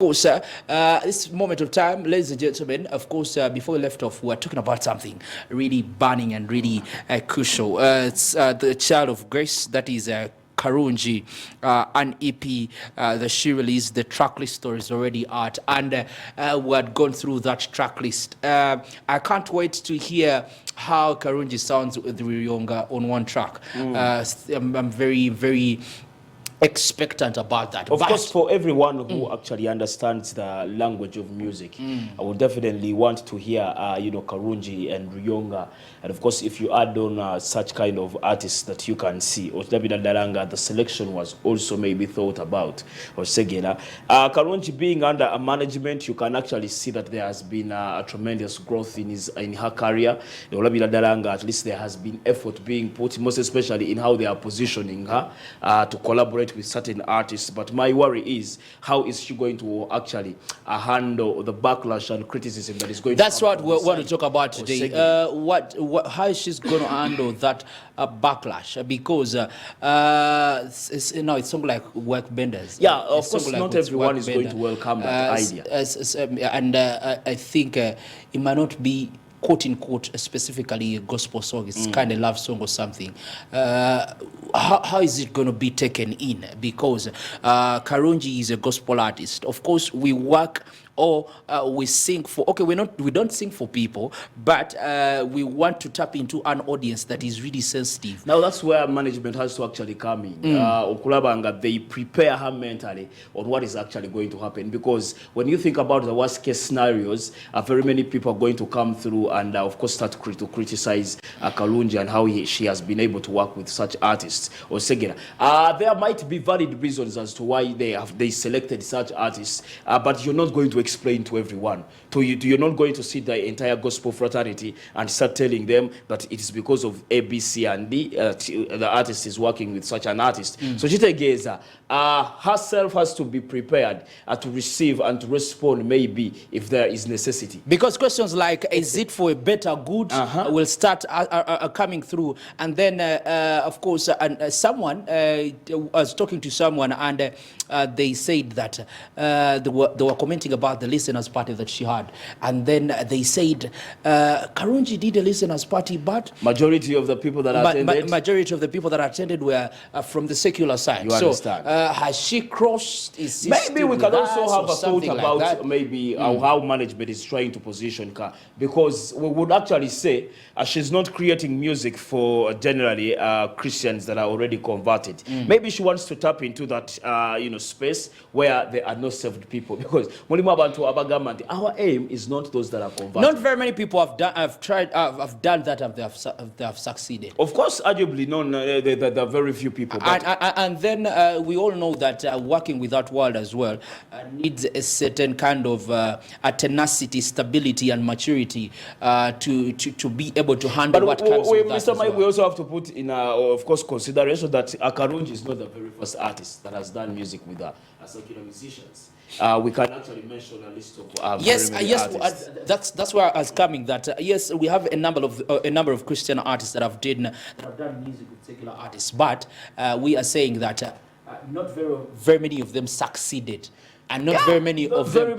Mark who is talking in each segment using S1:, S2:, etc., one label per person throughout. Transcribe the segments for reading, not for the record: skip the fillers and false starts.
S1: course, this moment of time, ladies and gentlemen, of course, before we left off, we were talking about something really burning and really crucial. It's the Child of Grace, that is KaRungi, an EP that she released. The track list is already out, and we had gone through that track list. I can't wait to hear how KaRungi sounds with Riyonga on one track. I'm very, very expectant about that.
S2: Of course, for everyone who actually understands the language of music, I would definitely want to hear, KaRungi and Riyonga. And of course, if you add on such kind of artists that you can see, or Daranga, the selection was also maybe thought about. Or Segela, KaRungi being under a management, you can actually see that there has been a tremendous growth in her career. Daranga, at least there has been effort being put, most especially in how they are positioning her to collaborate with certain artists. But my worry is, how is she going to actually handle the backlash and criticism that is going
S1: That's
S2: to
S1: what we want to talk about today. How is she going to handle that backlash? Because it's something like work benders.
S2: Yeah, of course, not everyone is going to welcome that idea.
S1: And I think it might not be quote unquote specifically a gospel song. It's kind of love song or something. How is it going to be taken in? Because KaRungi is a gospel artist. Of course, we work or we sing for, okay, we don't sing for people, but we want to tap into an audience that is really sensitive.
S2: Now that's where management has to actually come in. Okulabanga, they prepare her mentally on what is actually going to happen, because when you think about the worst case scenarios, very many people are going to come through and of course start to criticize KaRungi and how she has been able to work with such artists. Or Segera, there might be valid reasons as to why they selected such artists, but you're not going to explain to everyone. You're not going to see the entire gospel fraternity and start telling them that it is because of A, B, C, and D the artist is working with such an artist. So Chitegeza herself has to be prepared to receive and to respond, maybe if there is necessity.
S1: Because questions like, is it for a better good, will start coming through. And then, of course, someone was talking to someone, and they said that they were commenting about the listeners' party that she had, and then they said KaRungi did a listeners' party, but
S2: majority of the people that
S1: attended were from the secular side.
S2: You understand?
S1: Has she crossed?
S2: Maybe we can also have a thought about like maybe how management is trying to position her, because we would actually say she's not creating music for generally Christians that are already converted. Maybe she wants to tap into that space where there are no saved people, because our aim is not those that are converted.
S1: Not very many people have done that, and they have succeeded.
S2: Of course, arguably, there are very few people.
S1: And then we all know that working with that world as well needs a certain kind of tenacity, stability, and maturity to be able to handle what comes with that.
S2: Mr. Mike, we also have to put in, of course, consideration that KaRungi is not the very first artist that has done music with secular musicians. We can actually mention a list of
S1: that's where I was coming. That yes, we have a number of Christian artists that have done music with secular artists, but we are saying that not very many of them succeeded. And not very many of them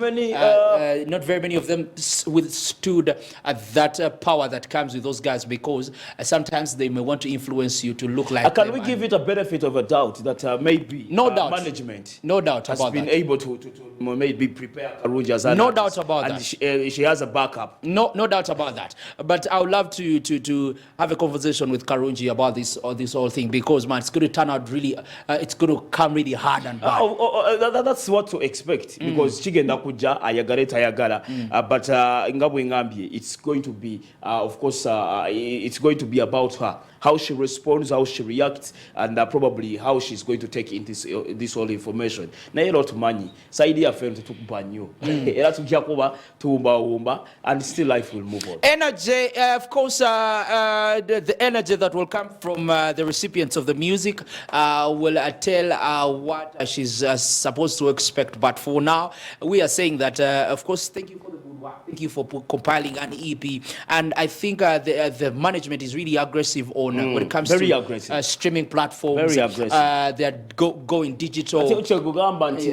S1: withstood that power that comes with those guys, because sometimes they may want to influence you to look like.
S2: Can we give it a benefit of a doubt that maybe management,
S1: has
S2: been able to maybe prepare KaRungi as an
S1: doubt
S2: artist,
S1: about
S2: and
S1: that.
S2: She has a backup.
S1: No doubt about that. But I would love to have a conversation with KaRungi about this whole thing, because man, it's going to turn out really, it's going to come really hard and bad.
S2: That's what to expect, because chigenda kuja ayagale tayagala, but ngabwe ngambye, it's going to be of course it's going to be about her, how she responds, how she reacts, and probably how she's going to take in this whole information. Na lot money side ya friend tukupa nyo era tujja kuba tuumba and still life will move on.
S1: Energy, of course, the energy that will come from the recipients of the music will tell what she's supposed to expect. But for now, we are saying that, of course, thank you for the good wow, thank you for compiling an EP. And I think the management is really aggressive on when it comes
S2: very
S1: to
S2: aggressive.
S1: Streaming platforms.
S2: Very aggressive.
S1: They're going digital.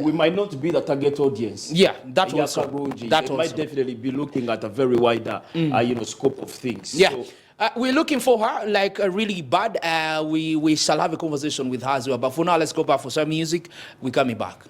S2: We might not be the target audience.
S1: Yeah, that also.
S2: KaRungi.
S1: That
S2: They
S1: also.
S2: might definitely be looking at a very wider, scope of things.
S1: Yeah.
S2: So,
S1: We're looking for her like really bad. We shall have a conversation with her as well. But for now, let's go back for some music. We're coming back.